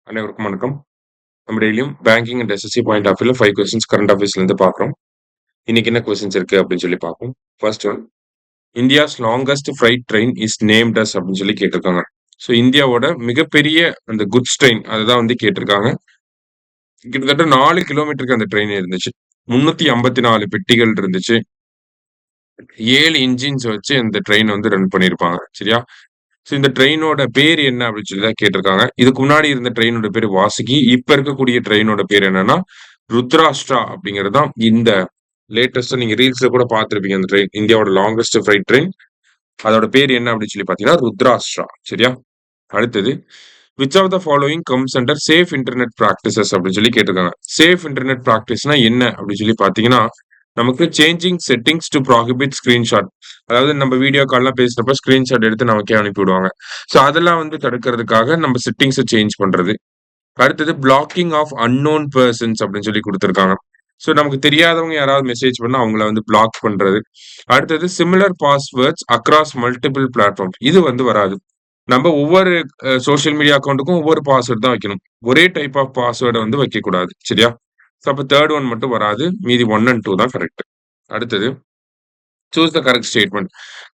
அனைவருக்கும் வணக்கம். நம்ம டெய்லியும் banking and SSC point of வியூல 5 கொஸ்டின்ஸ் கரண்ட் அஃபேர்ஸ்ல இருந்து பார்க்குறோம். இன்னைக்கு என்ன கொஸ்டின்ஸ் இருக்கு அப்படின்னு சொல்லி பார்ப்போம். First one, India's longest freight train is named as அப்படின்னு சொல்லி கேட்டிருக்காங்க. ஸோ இந்தியாவோட மிகப்பெரிய அந்த குட்ஸ் ட்ரெயின் அதுதான் வந்து கேட்டிருக்காங்க. கிட்டத்தட்ட 4 கிலோமீட்டருக்கு அந்த ட்ரெயின் இருந்துச்சு. 354 பெட்டிகள் இருந்துச்சு. 7 இன்ஜின்ஸ் வச்சு இந்த ட்ரெயின் வந்து ரன் பண்ணியிருப்பாங்க. சரியா? ஸோ இந்த ட்ரெயினோட பேர் என்ன அப்படின்னு சொல்லி தான் கேட்டிருக்காங்க. இதுக்கு முன்னாடி இருந்த ட்ரெயினோட பேர் வாசுகி. இப்ப இருக்கக்கூடிய ட்ரெயினோட பேர் என்னன்னா ருத்ராஷ்டிரா அப்படிங்கிறது தான் இந்த லேட்டஸ்டா நீங்க ரீல்ஸ்ல கூட பார்த்திருப்பீங்க. அந்த ட்ரெயின் இந்தியாவோட லாங்கஸ்ட் ஃப்ரைட் ட்ரெயின். அதோட பேர் என்ன அப்படின்னு சொல்லி பாத்தீங்கன்னா ருத்ராஷ்டிரா. சரியா? அடுத்தது, which of the following comes under safe internet practices அப்படின்னு சொல்லி கேட்டிருக்காங்க. சேஃப் இன்டர்நெட் பிராக்டிஸ்னா என்ன அப்படின்னு சொல்லி பாத்தீங்கன்னா, நமக்கு changing settings to prohibit screenshot, அதாவது நம்ம வீடியோ கால்லாம் பேசுறப்ப ஸ்கிரீன்ஷாட் எடுத்து நமக்கே அனுப்பி விடுவாங்க. ஸோ அதெல்லாம் வந்து தடுக்கிறதுக்காக நம்ம செட்டிங்ஸை சேஞ்ச் பண்றது. அடுத்தது, பிளாக்கிங் ஆஃப் அன்னோன் பர்சன்ஸ் அப்படின்னு சொல்லி கொடுத்துருக்காங்க. ஸோ நமக்கு தெரியாதவங்க யாராவது மெசேஜ் பண்ணா அவங்கள வந்து பிளாக் பண்றது. அடுத்தது, similar passwords across multiple platforms, இது வந்து வராது. நம்ம ஒவ்வொரு சோஷியல் மீடியா அக்கௌண்ட்டுக்கும் ஒவ்வொரு பாஸ்வேர்ட் தான் வைக்கணும். ஒரே டைப் ஆஃப் பாஸ்வேர்டை வந்து வைக்கக்கூடாது. சரியா? ஸோ அப்போ தேர்ட் ஒன் மட்டும் வராது. மீதி 1 and 2 தான் கரெக்ட். அடுத்தது, choose the correct statement.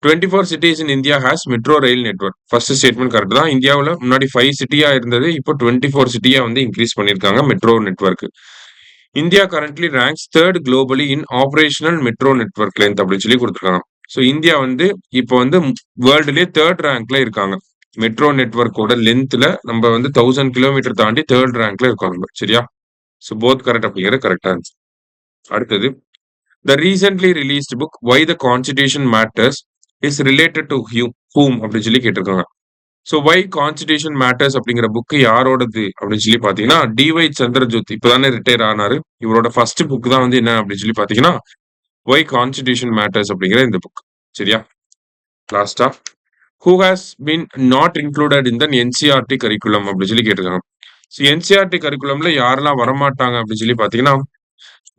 24 cities in India has metro rail network. First statement correct தான். இந்தியாவில் முன்னாடி 5 சிட்டியா இருந்தது, இப்போ 24 சிட்டியா வந்து இன்க்ரீஸ் பண்ணியிருக்காங்க metro network. India currently ranks 3rd globally in operational metro network length அப்படின்னு சொல்லி கொடுத்துருக்காங்க. ஸோ இந்தியா வந்து இப்போ வந்து வேர்ல்டுலேயே 3rd ரேங்க்ல இருக்காங்க. மெட்ரோ நெட்வொர்க்கோட லென்த்ல நம்ம வந்து 1000 கிலோமீட்டர் தாண்டி 3rd ரேங்க்ல இருக்கோம். சரியா? ஸோ போத் கரெக்ட் அப்படிங்கிற கரெக்டா இருந்துச்சு. அடுத்தது, the recently released book Why the Constitution Matters is related to whom அப்படின்னு சொல்லி கேட்டிருக்காங்க. ஸோ Why Constitution Matters அப்படிங்கிற புக் யாரோடது அப்படின்னு சொல்லி பாத்தீங்கன்னா டிஒய் சந்திரஜோத் இப்பதானே ரிட்டையர் ஆனாரு. இவரோட ஃபர்ஸ்ட் புக் தான் வந்து என்ன அப்படின்னு சொல்லி பாத்தீங்கன்னா Why Constitution Matters அப்படிங்கிற இந்த புக். சரியா? லாஸ்டா, who has been not included in the NCERT curriculum அப்படின்னு சொல்லி கேட்டிருக்காங்க. ஸோ என்சிஆர்டி கரிக்குலம்ல யாரெல்லாம் வரமாட்டாங்க அப்படின்னு சொல்லி பாத்தீங்கன்னா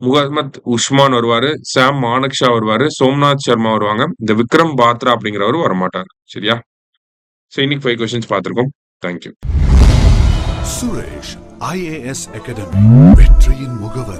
முகமது உஸ்மான் வருவாரு, சாம் மானக்ஷா வருவாரு, சோம்நாத் சர்மா வருவாங்க. இந்த விக்ரம் பாத்ரா அப்படிங்கிறவரு வரமாட்டாரு. சரியா? ஸோ இன்னைக்கு 5 கொஸ்டின்ஸ் பார்த்திருக்கோம். தேங்க்யூ. சுரேஷ் IAS அகாடமி, வெற்றியின் முகவர்.